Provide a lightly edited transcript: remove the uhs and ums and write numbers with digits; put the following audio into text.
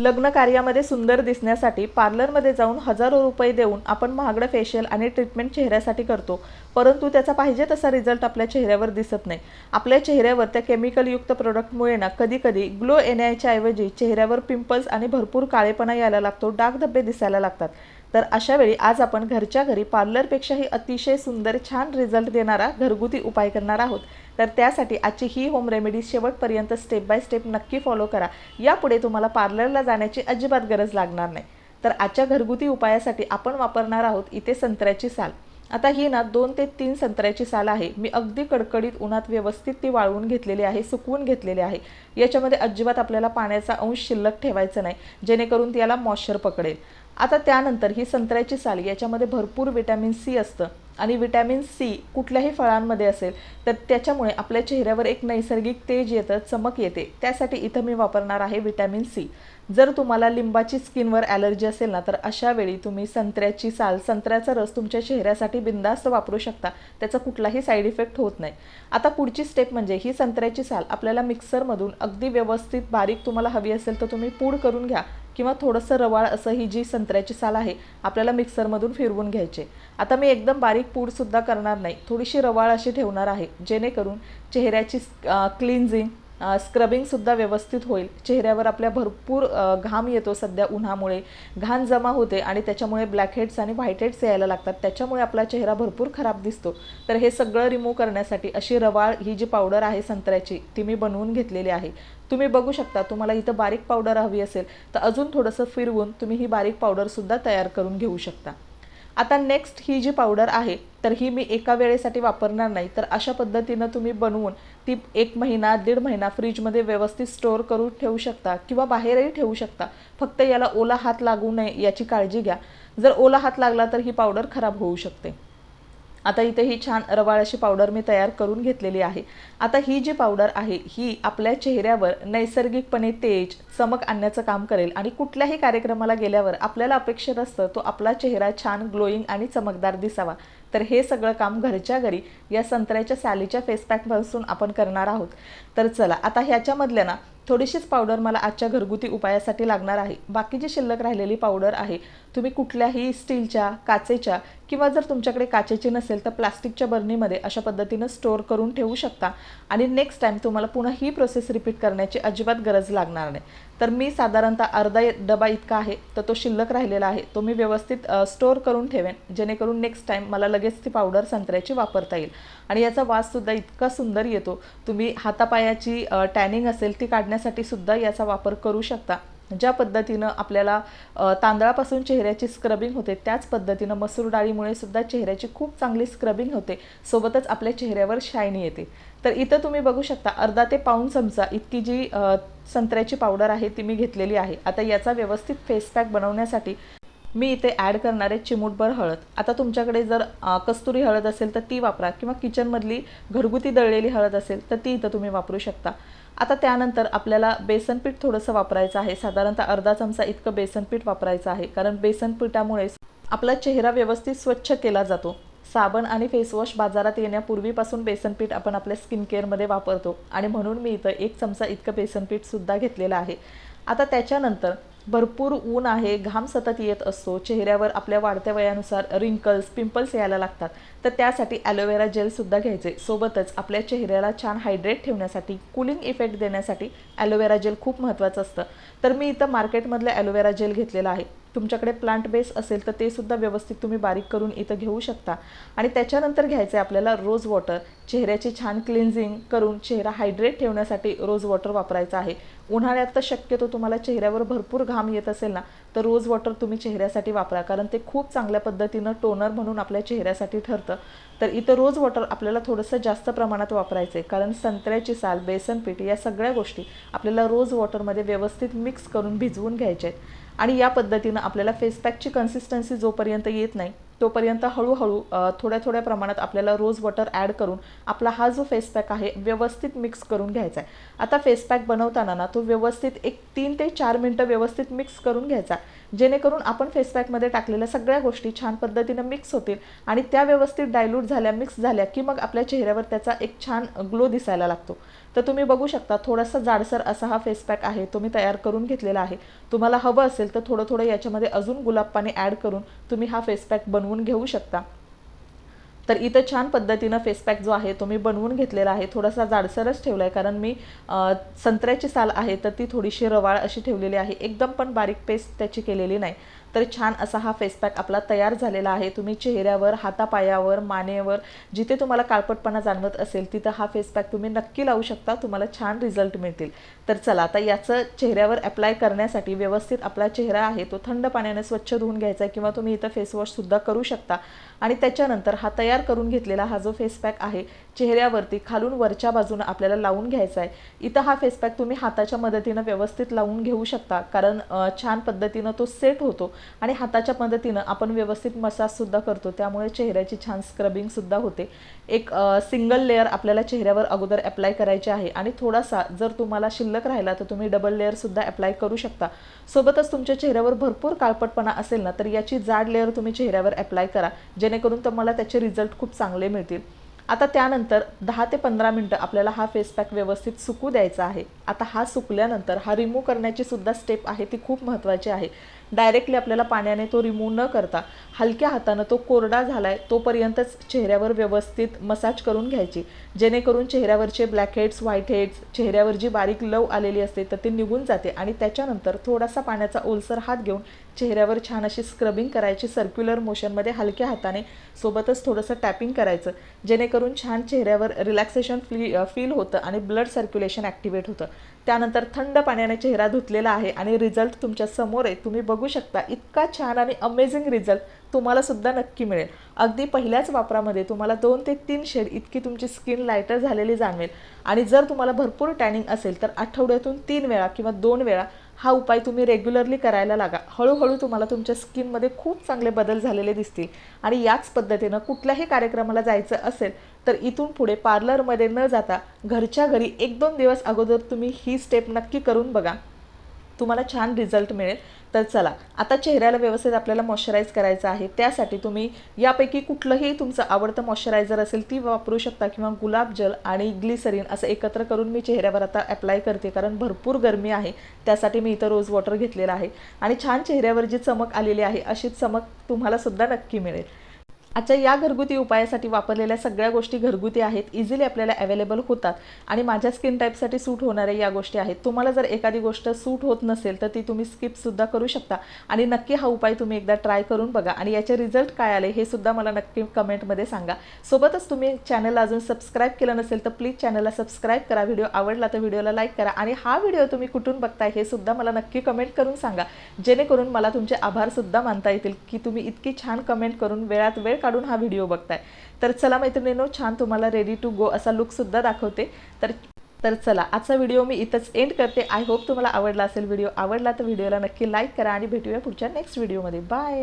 लग्न कार्यामध्ये सुंदर दिसण्यासाठी पार्लरमध्ये जाऊन हजारो रुपये देऊन आपण महागडं फेशियल आणि ट्रीटमेंट चेहऱ्यासाठी करतो, परंतु त्याचा पाहिजे तसा रिझल्ट आपल्या चेहऱ्यावर दिसत नाही. आपल्या चेहऱ्यावर त्या केमिकलयुक्त प्रोडक्टमुळे ना कधी कधी ग्लो येण्याच्या ऐवजी चेहऱ्यावर पिंपल्स आणि भरपूर काळेपणा यायला लागतो, डागधब्बे दिसायला लागतात. तर अशा वेळी आज आपण घरच्या घरी पार्लरपेक्षाही अतिशय सुंदर छान रिझल्ट देणारा घरगुती उपाय करणार आहोत. तर त्यासाठी आजची ही होम रेमेडी शेवटपर्यंत स्टेप बाय स्टेप नक्की फॉलो करा. यापुढे तुम्हाला पार्लरला जाण्याची अजिबात गरज लागणार नाही. तर आजच्या घरगुती उपायासाठी आपण वापरणार आहोत इथे संत्र्याची साल. आता ही ना 2 ते 3 संत्र्याची साल आहे. मी अगदी कडकडीत उन्हात व्यवस्थित ती वाळवून घेतलेली आहे, सुकवून घेतलेली आहे. याच्यामध्ये अजिबात आपल्याला पाण्याचा अंश शिल्लक ठेवायचा नाही, जेणेकरून त्याला मॉइश्चर पकडेल. आता त्यानंतर ही संत्र्याची साल, याच्यामध्ये भरपूर विटॅमिन सी असतं आणि विटॅमिन सी कुठल्याही फळांमध्ये असेल तर त्याच्यामुळे आपल्या चेहऱ्यावर एक नैसर्गिक तेज येतं, चमक येते. त्यासाठी इथं मी वापरणार आहे विटॅमिन सी. जर तुम्हाला लिंबाची स्किनवर ॲलर्जी असेल ना, तर अशा वेळी तुम्ही संत्र्याची साल, संत्र्याचा रस तुमच्या चेहऱ्यासाठी बिनधास्त वापरू शकता. त्याचा कुठलाही साईड इफेक्ट होत नाही. आता पुढची स्टेप म्हणजे ही संत्र्याची साल आपल्याला मिक्सरमधून अगदी व्यवस्थित बारीक तुम्हाला हवी असेल तर तुम्ही पूड करून घ्या, किंवा थोडंसं रवाळ असं ही जी संत्र्याची साल आहे आपल्याला मिक्सरमधून फिरवून घ्यायचे. आता मी एकदम बारीक पूडसुद्धा करणार नाही, थोडीशी रवाळ अशी ठेवणार आहे, जेणेकरून चेहऱ्याची क्लिन्झिंग स्क्रबिंगसुद्धा व्यवस्थित होईल. चेहऱ्यावर आपल्या भरपूर घाम येतो सध्या उन्हामुळे, घाण जमा होते आणि त्याच्यामुळे ब्लॅकहेड्स आणि व्हाईटहेड्स यायला लागतात. त्याच्यामुळे आपला चेहरा भरपूर खराब दिसतो. तर हे सगळं रिमूव्ह करण्यासाठी अशी रवाळ ही जी पावडर आहे संत्र्याची, ती मी बनवून घेतलेली आहे. तुम्ही बघू शकता. तुम्हाला इथं बारीक पावडर हवी असेल तर अजून थोडंसं फिरवून तुम्ही ही बारीक पावडरसुद्धा तयार करून घेऊ शकता. आता नेक्स्ट ही जी पावडर आहे तर ही मी एका वेळेसाठी वापरणार नाही, तर अशा पद्धतीनं तुम्ही बनवून ती 1 महिना 1.5 महिना फ्रीजमध्ये व्यवस्थित स्टोअर करून ठेवू शकता किंवा बाहेरही ठेवू शकता. फक्त याला ओला हात लागू नये याची काळजी घ्या. जर ओला हात लागला तर ही पावडर खराब होऊ शकते. आता इथे ही छान रवाळ अशी पावडर मी तयार करून घेतलेली आहे. आता ही जी पावडर आहे ही आपल्या चेहऱ्यावर नैसर्गिकपणे तेज, चमक आणण्याचं काम करेल आणि कुठल्याही कार्यक्रमाला गेल्यावर आपल्याला अपेक्षित असतं तो आपला चेहरा छान ग्लोईंग आणि चमकदार दिसावा. तर हे सगळं काम घरच्या घरी या संत्र्याच्या सालीच्या फेस पॅकपासून आपण करणार आहोत. तर चला, आता ह्याच्यामधल्या ना थोडीशीच पावडर मला आजच्या घरगुती उपायासाठी लागणार आहे. बाकी जी शिल्लक राहिलेली पावडर आहे तुम्ही कुठल्याही स्टीलच्या, काचेच्या किंवा जर तुमच्याकडे काचेची नसेल तर प्लास्टिकच्या बरणीमध्ये अशा पद्धतीनं स्टोअर करून ठेवू शकता आणि नेक्स्ट टाईम तुम्हाला पुन्हा ही प्रोसेस रिपीट करण्याची अजिबात गरज लागणार नाही. तर मी साधारणतः अर्धा डबा इतका आहे तर तो शिल्लक राहिलेला आहे, तो मी व्यवस्थित स्टोअर करून ठेवेन, जेणेकरून नेक्स्ट टाईम मला लगेच ती पावडर संत्र्याची वापरता येईल. आणि याचा वाससुद्धा इतका सुंदर येतो. तुम्ही हातापायाची टॅनिंग असेल ती काढण्यासाठी सुद्धा याचा वापर करू शकता. ज्या पद्धतीनं आपल्याला तांदळापासून चेहऱ्याची स्क्रबिंग होते त्याच पद्धतीनं मसूर डाळीमुळे सुद्धा चेहऱ्याची खूप चांगली स्क्रबिंग होते, सोबतच आपल्या चेहऱ्यावर शाईन येते. तर इथं तुम्ही बघू शकता अर्धा ते पाऊण चमचा इतकी जी संत्र्याची पावडर आहे ती मी घेतलेली आहे. आता याचा व्यवस्थित फेस पॅक बनवण्यासाठी मी इथे ॲड करणारे चिमूटभर हळद. आता तुमच्याकडे जर कस्तुरी हळद असेल तर ती वापरा, किंवा किचनमधली घरगुती दळलेली हळद असेल तर ती इथं तुम्ही वापरू शकता. आता त्यानंतर आपल्याला बेसनपीठ थोडंसं वापरायचं आहे. साधारणतः अर्धा चमचा इतकं बेसनपीठ वापरायचं आहे, कारण बेसनपीठामुळे आपला चेहरा व्यवस्थित स्वच्छ केला जातो. साबण आणि फेसवॉश बाजारात येण्यापूर्वीपासून बेसनपीठ आपण आपल्या स्किन केअरमध्ये वापरतो आणि म्हणून मी इथं 1 चमचा इतकं बेसनपीठसुद्धा घेतलेलं आहे. आता त्याच्यानंतर भरपूर ऊन आहे, घाम सतत येत असतो, चेहऱ्यावर आपल्या वाढत्या वयानुसार रिंकल्स, पिंपल्स यायला लागतात. तर त्यासाठी ॲलोवेरा जेलसुद्धा घ्यायचे. सोबतच आपल्या चेहऱ्याला छान हायड्रेट ठेवण्यासाठी, कूलिंग इफेक्ट देण्यासाठी ॲलोवेरा जेल खूप महत्त्वाचं असतं. तर मी इथं मार्केटमधलं ॲलोवेरा जेल घेतलेला आहे. तुमच्याकडे प्लांट बेस असेल तर ते सुद्धा व्यवस्थित तुम्ही बारीक करून इथं घेऊ शकता. आणि त्याच्यानंतर घ्यायचं आहे आपल्याला रोज वॉटर. चेहऱ्याची छान क्लिन्झिंग करून चेहरा हायड्रेट ठेवण्यासाठी रोज वॉटर वापरायचं आहे. उन्हाळ्यात तर शक्यतो तुम्हाला चेहऱ्यावर भरपूर घाम येत असेल ना, तर रोज वॉटर तुम्ही चेहऱ्यासाठी वापरा, कारण ते खूप चांगल्या पद्धतीनं टोनर म्हणून आपल्या चेहऱ्यासाठी ठरतं. तर इथं रोज वॉटर आपल्याला थोडंसं जास्त प्रमाणात वापरायचं आहे, कारण संत्र्याची साल, बेसनपीठ या सगळ्या गोष्टी आपल्याला रोज वॉटरमध्ये व्यवस्थित मिक्स करून भिजवून घ्यायच्या आहेत. आणि या पद्धतीनं आपल्याला फेस पॅकची कन्सिस्टन्सी जोपर्यंत येत नाही तोपर्यंत हळूहळू थोड्या थोड्या प्रमाणात आपल्याला रोज वॉटर ॲड करून आपला हा जो फेस पॅक आहे व्यवस्थित मिक्स करून घ्यायचा आहे। आता फेस पॅक बनवताना ना तो व्यवस्थित एक 3 ते 4 मिनटं व्यवस्थित मिक्स करून घ्यायचा, जेणेकरून आपण फेस पॅकमध्ये टाकलेल्या सगळ्या गोष्टी छान पद्धतीनं मिक्स होतील आणि त्या व्यवस्थित डायल्यूट झाल्या, मिक्स झाल्या की मग आपल्या चेहऱ्यावर त्याचा एक छान ग्लो दिसायला लागतो। तर तुम्ही बघू शकता थोडासा जाडसर असा हा फेस पॅक आहे तो मी तयार करून घेतलेला आहे। तुम्हाला हवं असेल तर थोडं थोडं याच्यामध्ये अजून गुलाब पाणी ॲड करून तुम्ही हा फेस पॅक बनवून घेऊ शकता। तर इथं छान पद्धतीनं फेस पॅक जो आहे तो मी बनवून घेतलेला आहे। थोडासा जाडसरच ठेवला आहे कारण मी संत्र्याची साल आहे तर ती थोडीशी रवाळ अशी ठेवलेली आहे, एकदम पण बारीक पेस्ट त्याची केलेली नाही। तर छान असा हा फेस पॅक आपला तयार झालेला आहे। तुम्ही चेहऱ्यावर, हातापायावर, मानेवर जिथे तुम्हाला काळपटपणा जाणवत असेल तिथं हा फेस पॅक तुम्ही नक्की लावू शकता, तुम्हाला छान रिझल्ट मिळतील। तर चला आता याचं चेहऱ्यावर अप्लाय करण्यासाठी व्यवस्थित आपला चेहरा आहे तो थंड पाण्याने स्वच्छ धुवून घ्यायचा आहे किंवा तुम्ही इथं फेस वॉशसुद्धा करू शकता। आणि त्याच्यानंतर हा तयार करून घेतलेला हा जो फेस पॅक आहे चेहऱ्यावरती खालून वरच्या बाजूने आपल्याला लावून घ्यायचा आहे। इथं हा फेस पॅक तुम्ही हाताच्या मदतीनं व्यवस्थित लावून घेऊ शकता कारण छान पद्धतीनं तो सेट होतो आणि हाताच्या मदतीनं आपण व्यवस्थित मसाजसुद्धा करतो, त्यामुळे चेहऱ्याची छान स्क्रबिंगसुद्धा होते। एक सिंगल लेअर आपल्याला चेहऱ्यावर अगोदर अप्लाय करायचे आहे आणि थोडासा जर तुम्हाला शिल्लक राहिला तर तुम्ही डबल लेअरसुद्धा अप्लाय करू शकता। सोबतच तुमच्या चेहऱ्यावर भरपूर काळपटपणा असेल ना तर याची जाड लेअर तुम्ही चेहऱ्यावर अप्लाय करा, जेणेकरून तुम्हाला त्याचे रिझल्ट खूप चांगले मिळतील। आता त्यानंतर 10 ते 15 मिनटं आपल्याला हा फेस पॅक व्यवस्थित सुकू द्यायचा आहे। आता हा सुकल्यानंतर हा रिमूव्ह करण्याची सुद्धा स्टेप आहे ती खूप महत्त्वाची आहे। डायरेक्टली आपल्याला पाण्याने तो रिमूव्ह न करता हलक्या हातानं तो कोरडा झालाय तोपर्यंतच चेहऱ्यावर व्यवस्थित मसाज करून घ्यायची, जेणेकरून चेहऱ्यावरचे ब्लॅक हेड्स, व्हाईट हेड्स, चेहऱ्यावर जी बारीक लव आलेली असते तर ती निघून जाते। आणि त्याच्यानंतर थोडासा पाण्याचा ओलसर हात घेऊन चेहऱ्यावर छान अशी स्क्रबिंग करायची सर्क्युलर मोशनमध्ये हलक्या हाताने, सोबतच थोडंसं टॅपिंग करायचं, जेणेकरून छान चेहऱ्यावर रिलॅक्सेशन फील होतं आणि ब्लड सर्क्युलेशन ॲक्टिवेट होतं। त्यानंतर थंड पाण्याने चेहरा धुतलेला आहे आणि रिझल्ट तुमच्या समोर आहे, तुम्ही बघू शकता। इतका छान आणि अमेझिंग रिझल्ट तुम्हाला सुद्धा नक्की मिळेल। अगदी पहिल्याच वापरामध्ये तुम्हाला 2 ते 3 शेड इतकी तुमची स्किन लायटर झालेली जाणवेल। आणि जर तुम्हाला भरपूर टॅनिंग असेल तर आठवड्यातून 3 वेळा किंवा 2 वेळा हा उपाय तुम्ही रेग्युलरली करायला लागा। हळूहळू तुम्हाला तुमच्या स्किनमध्ये खूप चांगले बदल झालेले दिसतील। आणि याच पद्धतीनं कुठल्याही कार्यक्रमाला जायचं असेल तर इथून पुढे पार्लरमध्ये न जाता घरच्या घरी 1-2 दिवस अगोदर तुम्ही ही स्टेप नक्की करून बघा, तुम्हाला छान रिझल्ट मिळेल। तर चला आता चेहऱ्याला व्यवस्थित आपल्याला मॉइश्चराईज करायचं आहे। त्यासाठी तुम्ही यापैकी कुठलंही तुमचं आवडतं मॉइश्चरायझर असेल ती वापरू शकता किंवा गुलाब जल आणि ग्लिसरीन असं एकत्र करून मी चेहऱ्यावर आता अप्लाय करते, कारण भरपूर गरमी आहे त्यासाठी मी इथं रोज वॉटर घेतलेलं आहे। आणि छान चेहऱ्यावर जी चमक आलेली आहे अशीच चमक तुम्हाला सुद्धा नक्की मिळेल। आजच्या या घरगुती उपायासाठी वापरलेल्या सगळ्या गोष्टी घरगुती आहेत, इझिली आपल्याला अवेलेबल होतात आणि माझ्या स्किन टाईपसाठी सूट होणाऱ्या या गोष्टी आहेत। तुम्हाला जर एखादी गोष्ट सूट होत नसेल तर ती तुम्ही स्किपसुद्धा करू शकता आणि नक्की हा उपाय तुम्ही एकदा ट्राय करून बघा आणि याचे रिझल्ट काय आले हे सुद्धा मला नक्की कमेंटमध्ये सांगा। सोबतच तुम्ही चॅनलला अजून सबस्क्राईब केलं नसेल तर प्लीज चॅनलला सबस्क्राईब करा, व्हिडिओ आवडला तर व्हिडिओला लाईक करा आणि हा व्हिडिओ तुम्ही कुठून बघताय हे सुद्धा मला नक्की कमेंट करून सांगा, जेणेकरून मला तुमचे आभारसुद्धा मानता येतील की तुम्ही इतकी छान कमेंट करून वेळात वेळ काढून हा व्हिडिओ बघताय। तर चला मैत्रिणींनो, छान तुम्हाला रेडी टू गो असा लुक सुद्धा दाखवते। तर चला आजचा व्हिडिओ मी इथंच एंड करते। आय होप तुम्हाला आवडला असेल व्हिडिओ। आवडला तर व्हिडिओला नक्की लाईक करा आणि भेटूया पुढच्या नेक्स्ट व्हिडिओमध्ये। बाय।